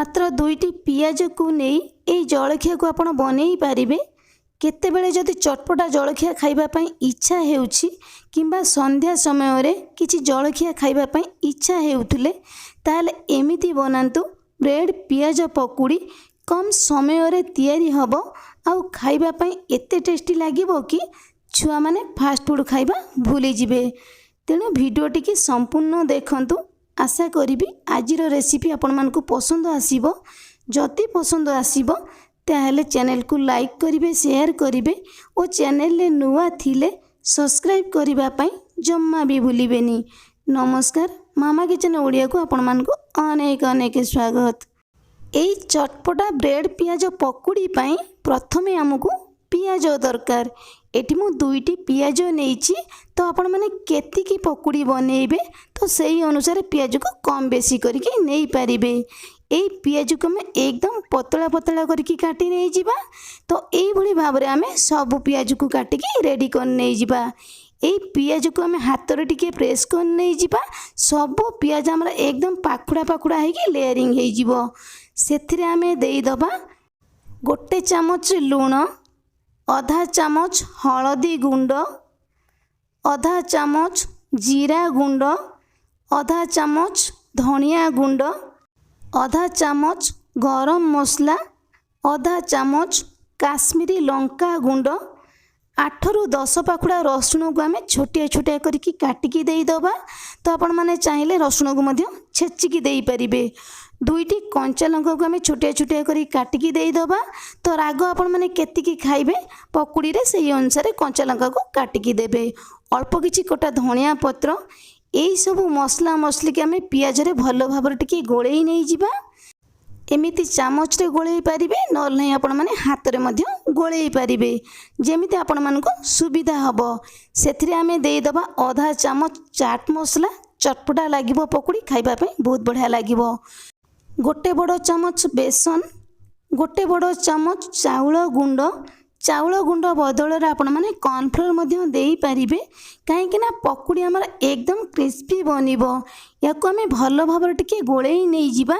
मात्र दुईटी पियाज को नहीं यही जलखिया को आपण बनई पारिबे। केतेबेले जदि चटपटा जलखिया खाइबा इच्छा हेउछि किंबा संध्या समय रे किछि जलखिया खाइबा इच्छा हेउथिले ताले एमिति बनांतु ब्रेड पियाज पकुड़ी कम समय रे तैयारी हबो आउ खाइबा एते टेस्टी लागिबो कि छुआ माने फास्ट फूड खाइबा भूली जिवे। तेणु भिडियोटी की संपूर्ण देखंतु। आशा करी आजिर रेसिपी आपण मानकु पसंद आसीबो। जति पसंद आसीबो ताहले चैनल को लाइक करिवे, शेयर करिवे और चैनल ले नुआ थिले सब्सक्राइब करिबा पई जम्मा भी भूलिबेनी। नमस्कार, मामा किचन ओडिया को आपण मानकु अनेक अनेक स्वागत। एई चटपटा ब्रेड पियाज पकुड़ी पई प्रथमे हमकु पियाज दरकार। एटी मु दुईटी पियाज नेइछि तो आपण माने केतिकी पकुड़ी बनेइबे तो सही अनुसार पियाज को कम बेसी करके नेइ पारिबे। एई पियाज को मैं एकदम पतला पतला करके काटी नहीं जिबा। तो एई भली भाबरे आमे सब पियाज को काटिकी रेडी कर नहीं जिबा। एई पियाज को आमे हाथ रे टिके प्रेस कर नहीं जिबा। सब पियाज हमरा एकदम पाखुड़ा पाखुड़ा हेकी लेयरिंग हे जिवो। सेथिरे आमे देई दबा गोटे चामच लूण, आधा चामच हलदी गुंड, आधा चामच जीरा गुंड, आधा चामच धनिया गुंड, आधा चामच गरम मसला, आधा चामच काश्मीरी लंका गुंड, 8 ରୁ 10 पाखुड़ा रसुण को आम छोटिया छोटिया करके काटिकी देई दबा। तो आपण माने चाहिले रसुण को मध्य छेचिकी देई परिबे। दुईटी कंचा लंका को आम छोटिया छोटिया करी काटिकी देई दबा। तो राग आपण माने केतिकी खाइबे पकुड़ी रे सेही अनुसार कंचा लंका को काटिकी देबे। अल्प किछि कटा धनिया पत्र यही सब मसला मसली के आम पियाज रे भल भाव टिके गोळेई नहीं जिबा। एमिति चामच रे गोळेई पारिबे, नल नहीं आपण माने हाथ रे मध्य गोळेई पारिबे जेमिति आपण मानको सुविधा हबो। सेथिरे आमे देई दबा आधा चामच चाट मसला। चटपटा लागिबो पकुड़ी खाइबा पे बहुत बढ़िया लागिबो। गोटे बड़ चामच बेसन, गोटे बड़ चामच चाउल गुंड। चाउल गुंड बदल रे आपण माने कॉर्नफ्लोर मध्य देई पारिबे काहेकि ना पकुड़ी हमर एकदम क्रिस्पी बनिबो। याको आमे भल भाव टिके गोळेई नहीं जिबा।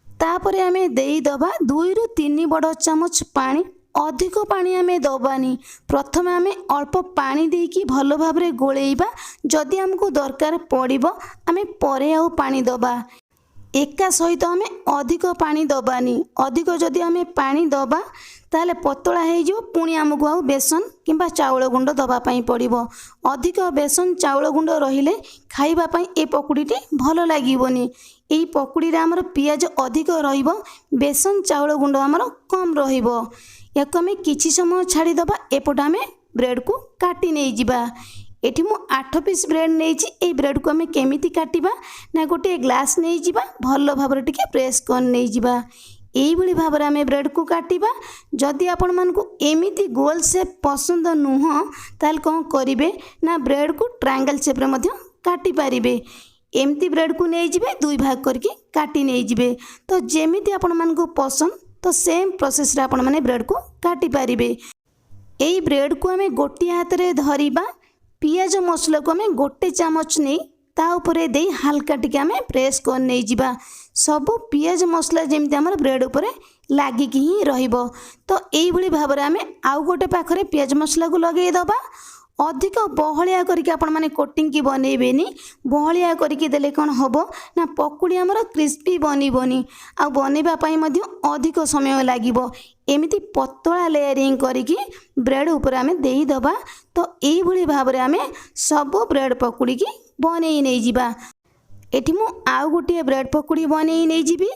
तापरे आमे देई दबा 2 ରୁ 3 बड़ चामच पानी। अधिक पानी आमे दबानी। प्रथमे आमे अल्प पानी देकी भल भाव रे गोळेइबा। जदि हमको दरकार पड़िबो आमे परे आउ पानी दबा। एका सहित आमे अधिक पानी दबानी। अधिक जदि आमे पानी दबा ताले पतला हो जो पुणी आमको आउ बेसन किंबा चाउल गुंड दबा पई पड़िबो। अधिक बेसन चाउल गुंड रहिले खाइबा पई ए पकुड़ीटी भल लागिबोनी। एई पकुड़ी रे हमर पियाज अधिक रहिबो, बेसन चाउल गुंड हमर कम रहिबो। याको आमे किछि समय छाड़ी दबा। एपट आमे ब्रेड को काटी नै जिबा। एठी मु 8 पीस ब्रेड नेइछि। ए ब्रेड को आमे केमिति काटिबा ना गोटे ग्लास नै जिबा, भल भाव टिके प्रेस कर नै जिबा। एई भली भाव रे आमे ब्रेड को काटिबा। जदि आपण मानकु एमिति गोल शेप पसंद नुह ताल कोन करिवे ना ब्रेड को ट्रायंगल शेप रे मध्य काटी पारिबे। एमती ब्रेड को नै जिबे, 2 भाग करके काटी नै जिबे। तो जेमिति आपण मानकु पसंद तो सेम प्रोसेस रे आपण माने ब्रेड को काटी पारिबे। एई ब्रेड को आमे गोटी हाथ रे धरिबा। पियाज मसला को आमे गोटे चामच नै ता ऊपर दे हल्का टिके आमे प्रेस कर नै जिबा। सब पियाज मसला जेमती हमर ब्रेड ऊपर लागिकी ही रहिबो। तो एई भली भाव रे आमे आउ गोटे पाखरे पियाज मसला को लगेई दबा। अधिक बहलिया करके आपण माने कोटिंग की बनेबेनी। बहलिया करके देले कोन हबो ना पकुड़ी हमर क्रिस्पी बनिबोनी आ बनेबा पई मध्य अधिक समय लागिबो। एमिति पतला लेयरिंग करके ब्रेड ऊपर आमे देई दबा। तो एई भली भाव रे आमे सब ब्रेड पकुड़ी की बनेई नै जिबा। एठी मु आउ गोटे ब्रेड पकुड़ी बनेई नै जिबी।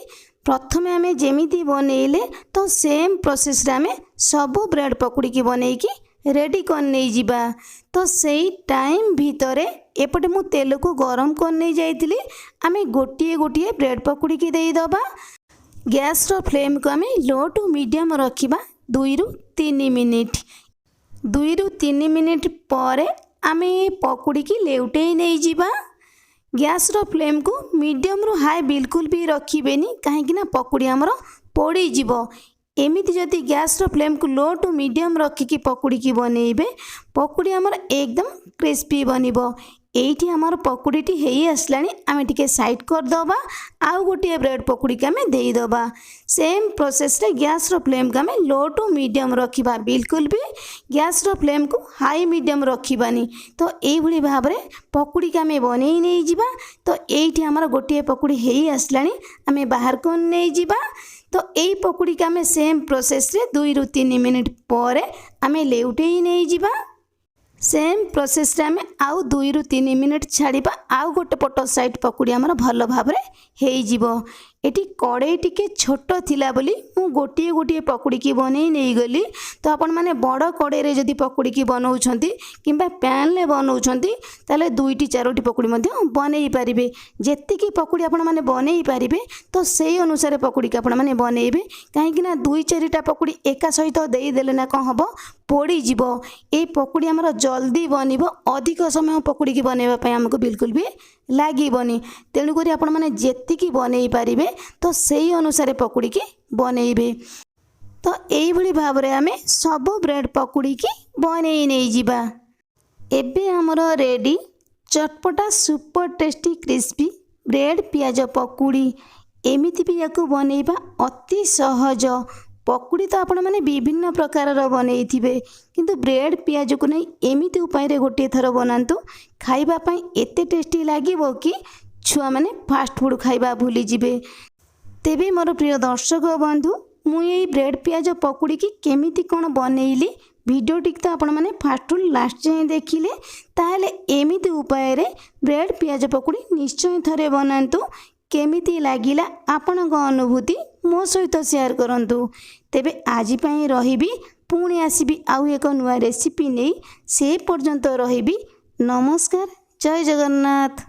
प्रथमे आमे जेमिति बनेइले तो सेम प्रोसेस रे आमे सब ब्रेड पकुड़ी की बनेई की रेडी कर नहीं जिबा। तो सही टाइम भितरे एपटे मु तेल को गरम कर नहीं जाइतिली। आमे गोटिए गोटिए ब्रेड पकुड़ी की देई दबा। गैस रो फ्लेम को आमे लो टू मीडियम रखिबा 2 ରୁ 3 मिनिट। 2 ରୁ 3 मिनिट पर आमे पकुड़ी की लेउटेई नहीं जिबा। गैस रो फ्लेम को मीडियम रू हाई बिल्कुल भी रखिबेनी काहेकि ना पकुड़ी हमर पोड़ी जिवो। एमिति जदि गैस रो फ्लेम को लो टू मीडियम रखिकी पकुड़ी की बनेइबे पकुड़ी हमर एकदम क्रिस्पी बनिबो। এইଠି ଆମର ପକୁଡ଼ିଟି ହେଇ ଆସିଲାଣି। ଆମେ ଟିକେ ସାଇଡ଼୍ କରିଦେବା। ଆଉ ଗୋଟିଏ ବ୍ରେଡ଼୍ ପକୁଡ଼ିକି ଆମେ ଦେଇଦେବା। ସେମ୍ ପ୍ରୋସେସ୍ରେ ଗ୍ୟାସ୍ର ଫ୍ଲେମ୍କୁ ଆମେ ଲୋ ଟୁ ମିଡ଼ିୟମ୍ ରଖିବା। ବିଲକୁଲ ବି ଗ୍ୟାସ୍ର ଫ୍ଲେମ୍କୁ ହାଇ ମିଡ଼ିୟମ୍ ରଖିବାନି। ତ ଏଇଭଳି ଭାବରେ ପକୁଡ଼ିକି ଆମେ ବନେଇ ନେଇଯିବା। ତ ଏଇଠି ଆମର ଗୋଟିଏ ପକୁଡ଼ି ହେଇ ଆସିଲାଣି। ଆମେ ବାହାରକୁ ନେଇଯିବା। ତ ଏଇ ପକୁଡ଼ିକି ଆମେ ସେମ୍ ପ୍ରୋସେସ୍ରେ 2ରୁ 3 ମିନିଟ୍ ପରେ ଆମେ ଲେଉଟେଇ ନେଇଯିବା। सेम प्रोसेस रे आमे आउ 2ରୁ 3 मिनिट छाड़िबा। आउ गोटे पट साइड पकुड़ी आमर भल भाव हेई जीवो। एटी कड़े टिके छोट थिला बोली मु गोटिए गोटिए पकुड़ी की बनै नहीं गली। तो आपण माने बड़ कड़े रे जदी पकुड़ी की बनाउछंती किंबा पैन ले बनाउछंती ताले 2टी 4टी पकुड़ी मध्ये बनै पारिबे। जेतिकी पकुड़ी आपण माने बनै पारिबे तो सेही अनुसार पकुड़ी के आपण माने बनैबे। काहे कि ना 2-4टा पकुड़ी एका सहित देई देले ना कोन हबो पोड़ी जीवो। ए पकुड़ी हमर जल्दी बनिबो। अधिक समय पकुड़ी की बनैबा पय हमको बिल्कुल भी लागिबोनी। तेणु करी आपण माने जेतिकी बनै पारिबे तो सेही अनुसार पकुड़ी की बनैबे। तो एई भली भाव रे हमें सब ब्रेड पकुड़ी की बनै नै जिबा। एबे हमर रेडी चटपटा सुपर टेस्टी क्रिस्पी ब्रेड पियाज पकुड़ी। एमिति भी याकू बनैबा अति सहज। पकुड़ी तो आपण माने विभिन्न प्रकार बनई थिबे किंतु ब्रेड पियाज को नहीं एमिति उपाय रे गोटे थर बनातु। खाइबा पई एते टेस्टी लागिबो कि छुआ माने फास्ट फूड खाइबा भूली जिबे। तेबे मोर प्रिय दर्शक बंधु मु ये ब्रेड पियाज पकुड़ी की केमिति कोन बनैली वीडियो टिक तो आपण माने फास्ट टू लास्ट जाए देखिले ताले एमिति उपाय रे ब्रेड पियाज पकुड़ी निश्चय थरे बनातु। केमिति लागिला आपणक अनुभूति मो सहित शेयर करंतु। तेबे आज पई रहिबी पुणी आसीबी आउ एक नुआ रेसिपी नहीं। से पर्यंत रहिबी। नमस्कार। जय जगन्नाथ।